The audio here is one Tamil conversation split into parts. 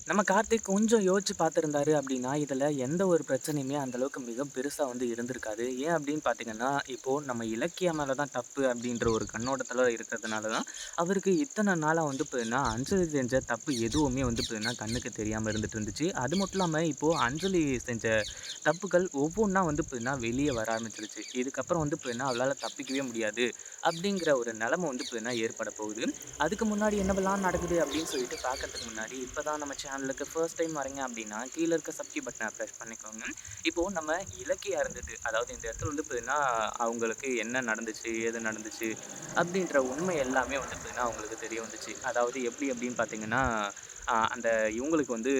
நம்ம கார்த்திக் கொஞ்சம் யோசிச்சு பார்த்திருந்தாரு அப்படின்னா, இதுல எந்த ஒரு பிரச்சனையுமே அந்த அளவுக்கு மிக பெருசா வந்து இருந்திருக்காது. ஏன் அப்படின்னு பார்த்தீங்கன்னா, இப்போ நம்ம இலக்கியம் மேல தான் தப்பு அப்படின்ற ஒரு கண்ணோட்டத்துல இருக்கிறதுனால தான், அவருக்கு இத்தன நாளா வந்து பார்த்தீங்கன்னா, அஞ்சலி செஞ்ச தப்பு எதுவுமே வந்து பார்த்தீங்கன்னா, கண்ணுக்கு தெரியாம இருந்துட்டு இருந்துச்சு. அது மட்டும் இல்லாம இப்போ அஞ்சலி செஞ்ச தப்புக்கள் ஒவ்வொன்னா வந்து பார்த்தீங்கன்னா, வெளிய வர ஆரம்பிச்சுருச்சு. இதுக்கப்புறம் வந்து பார்த்தீங்கன்னா, அவளால தப்பிக்கவே முடியாது அப்படிங்கிற ஒரு நிலைமை வந்து பார்த்தீங்கன்னா, ஏற்பட போகுது. அதுக்கு முன்னாடி என்னவெல்லாம் நடக்குது அப்படின்னு சொல்லிட்டு பார்க்கறதுக்கு முன்னாடி, இப்ப தான் நம்ம சேனலுக்கு ஃபர்ஸ்ட் டைம் வரீங்க அப்படின்னா, கீழ இருக்க சப்ஸ்கிரைப் பட்டன பிரஸ் பண்ணிக்கோங்க. இப்போ நம்ம இலக்கியா இருந்துட்டு, அதாவது இந்த இடத்துல வந்து பார்த்தீங்கன்னா, அவங்களுக்கு என்ன நடந்துச்சு? ஏது நடந்துச்சு? அப்படின்ற உண்மை எல்லாமே வந்து பார்த்தீங்கன்னா, அவங்களுக்கு தெரிய வந்துச்சு. அதாவது எப்படி அப்படின்னு பார்த்தீங்கன்னா, அந்த இவங்களுக்கு வந்து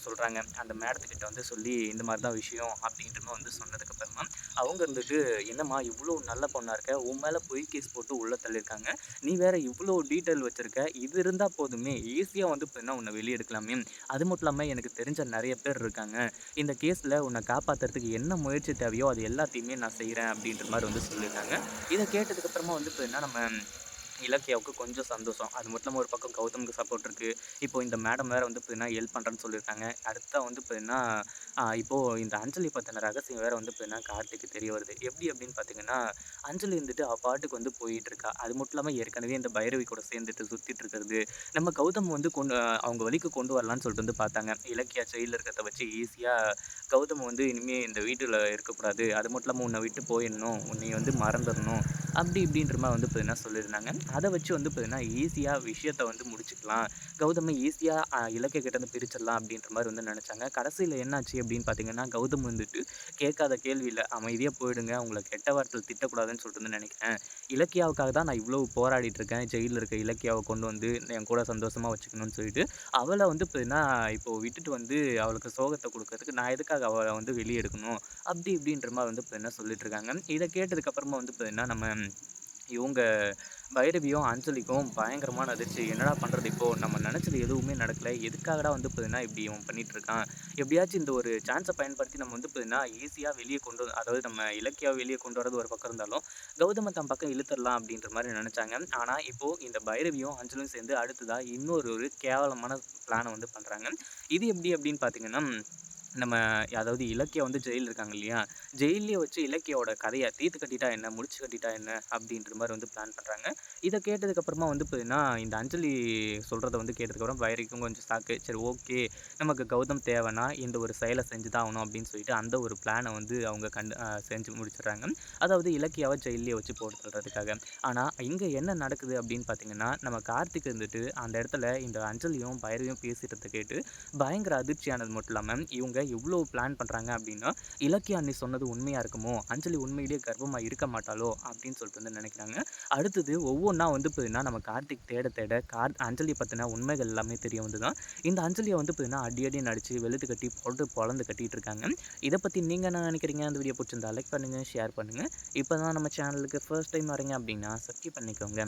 சொல்றாங்க. அந்த மேடத்துக்கிட்ட வந்து சொல்லி, இந்த மாரி தான் விஷயம் அப்படின்ற மாரி வந்து சொன்னதுக்கு அப்புறமா, அவங்க இருந்துட்டு, "என்னம்மா இவ்ளோ நல்ல பொண்ணா இருக்க, உன் மேல பொய் கேஸ் போட்டு உள்ள தள்ளியிருக்காங்க. நீ வேற இவ்ளோ டீட்டெயில் வச்சிருக்க. இது இருந்தா போதுமே, ஈஸியா வந்து பார்த்தீங்கன்னா, உன்ன வெளிய எடுக்கலாமே. அது மட்டும் இல்லாம எனக்கு தெரிஞ்ச நெறைய பேர் இருக்காங்க. இந்த கேஸ்ல உன்ன காப்பாத்துறதுக்கு என்ன முயற்சி தேவையோ, அது எல்லாத்தையுமே நான் செய்றேன்." அப்படின்ற மாரி வந்து சொல்லியிருக்காங்க. இத கேட்டதுக்கு அப்புறமா வந்து பார்த்தீங்கன்னா, நம்ம இலக்கியாவுக்கு கொஞ்சம் சந்தோஷம். அது மட்டும் இல்லாம ஒரு பக்கம் கௌதமுக்கு சப்போர்ட் இருக்கு. இப்போ இந்த மேடம் வேற வந்து பார்த்தீங்கன்னா, ஹெல்ப் பண்றேன்னு சொல்லியிருக்காங்க. அடுத்தா வந்து பார்த்தீங்கன்னா, இப்போ இந்த அஞ்சலி பத்தின ரகசியம் வேற வந்து பார்த்தீங்கன்னா, கார்த்திக்கு தெரிய வருது. எப்படி அப்படின்னு பார்த்தீங்கன்னா, அஞ்சலி வந்துட்டு அவ பாட்டுக்கு வந்து போயிட்டு இருக்கா. அது மட்டும் இல்லாம ஏற்கனவே இந்த பைரவி கூட சேர்ந்துட்டு சுத்திட்டு இருக்கிறது. நம்ம கௌதம் வந்து அவங்க வழிக்கு கொண்டு வரலான்னு சொல்லிட்டு வந்து பார்த்தாங்க. இலக்கியா ஜெயில்ல இருக்கிறத வச்சு ஈஸியா கௌதம் வந்து இனிமே இந்த வீட்டுல இருக்கக்கூடாது. அது மட்டும் இல்லாம உன்ன விட்டு போயிடணும். உன்னைய வந்து மறந்துறணும். அப்படி இப்படின்ற மாரி வந்து பார்த்தீங்கன்னா சொல்லியிருந்தாங்க. அத வச்சு வந்து பார்த்தீங்கன்னா, ஈஸியா விஷயத்த வந்து முடிச்சுக்கலாம். கௌதம ஈஸியா இலக்கிய கிட்டேருந்து பிரிச்சிடலாம் அப்படின்ற மாரி வந்து நெனச்சாங்க. கடைசியில என்னாச்சு அப்படின்னு பார்த்தீங்கன்னா, கௌதம் வந்துட்டு கேட்காத கேள்வியில அமைதியா போயிடுங்க. உங்கள கெட்ட வார்த்தையில திட்டக்கூடாதுன்னு சொல்லிட்டு வந்து நெனைக்கிறேன். இலக்கியாவுக்காக தான் நான் இவ்வளவு போராடிட்டு இருக்கேன். ஜெயில்ல இருக்க இலக்கியாவ கொண்டு வந்து என் கூட சந்தோஷமா வச்சுக்கணும்னு சொல்லிட்டு, அவள வந்து பார்த்தீங்கன்னா, இப்போ விட்டுட்டு வந்து அவளுக்கு சோகத்த குடுக்கறதுக்கு நான் எதுக்காக அவள வந்து வெளிய எடுக்கணும்? அப்படி இப்படின்ற மாரி வந்து பார்த்தீங்கன்னா சொல்லிட்டு இருக்காங்க. இத கேட்டதுக்கு அப்புறமா வந்து பார்த்தீங்கன்னா, நம்ம இவுங்க பைரவியும், அஞ்சலிக்கும் பயங்கரமான அதிர்ச்சி. என்னடா பண்றது இப்போ? நம்ம நெனச்சது எதுவுமே நடக்கல. எதுக்காகடா வந்து பார்த்தீங்கன்னா, இப்படி இவன் பண்ணிட்டுருக்கான்? எப்படியாச்சும் இந்த ஒரு சான்ஸ பயன்படுத்தி நம்ம வந்து பார்த்தீங்கன்னா, ஈஸியா வெளிய அதாவது நம்ம இலக்கியாவ வெளிய கொண்டு வரது ஒரு பக்கம் இருந்தாலும், கௌதம தன் பக்கம் இழுத்துறலாம் அப்படின்ற மாரி நெனச்சாங்க. ஆனா, இப்போ இந்த பைரவியும், அஞ்சலும் சேர்ந்து அடுத்ததா இன்னொரு ஒரு கேவலமான பிளான வந்து பண்றாங்க. இது எப்படி அப்படின்னு பார்த்தீங்கன்னா, நம்ம அதாவது இலக்கியா வந்து ஜெயில்ல இருக்காங்க இல்லையா? ஜெயில்லயே வச்சு இலக்கியாவோட கதைய தீர்த்து கட்டிட்டா என்ன? முடிச்சு கட்டிட்டா என்ன? அப்படின்ற மாரி வந்து பிளான் பண்றாங்க. இத கேட்டதுக்கு அப்புறமா வந்து பார்த்தீங்கன்னா, இந்த அஞ்சலி சொல்றத வந்து கேட்டதுக்கப்புறம் பைரவிக்கும் கொஞ்சம் ஷாக்கு. சரி ஓகே. நமக்கு கௌதம் தேவன்னா, இந்த ஒரு செயல செஞ்சு தான் ஆவணும் அப்படின்னு சொல்லிட்டு, அந்த ஒரு பிளான வந்து அவங்க செஞ்சு முடிச்சுடுறாங்க. அதாவது இலக்கியாவ ஜெயில்லயே வச்சு போட்டு தள்றதுக்காக. ஆனா, இங்க என்ன நடக்குது அப்படின்னு பார்த்தீங்கன்னா, நம்ம கார்த்திக் இருந்துட்டு அந்த இடத்துல இந்த அஞ்சலியும், பைரவியும் பேசிட்டத கேட்டு பயங்கர அதிர்ச்சியானது மட்டும் இல்லாம, இவங்க இவ்ளோ பிளான் பண்றாங்க அப்படின்னா, இலக்கிய அண்ணி சொன்னது உண்மையா இருக்குமோ! அஞ்சலி உண்மையிலேயே கர்ப்பமா இருக்க மாட்டாளோ! அப்படின்னு சொல்லிட்டு வந்து நினைக்கிறாங்க. அடுத்தது ஒவ்வொன்னா வந்து பார்த்தீங்கன்னா, நம்ம கார்த்திக் தேட தேட அஞ்சலிய பத்தின உண்மைகள் எல்லாமே தெரிய வந்து தான், இந்த அஞ்சலிய வந்து பார்த்தீங்கன்னா, அடி அடின்னு அடிச்சு வெளுத்து கட்டி போட்டு பொளந்து கட்டிட்டு இருக்காங்க. இத பத்தி நீங்க என்ன நினைக்கிறீங்க? அந்த வீடியோ புடிச்சிருந்தா லைக் பண்ணுங்க, ஷேர் பண்ணுங்க. இப்ப தான் நம்ம சேனலுக்கு ஃபர்ஸ்ட் டைம் வரீங்க அப்படின்னா, சப்ஸ்கிரைப் பண்ணிக்கோங்க.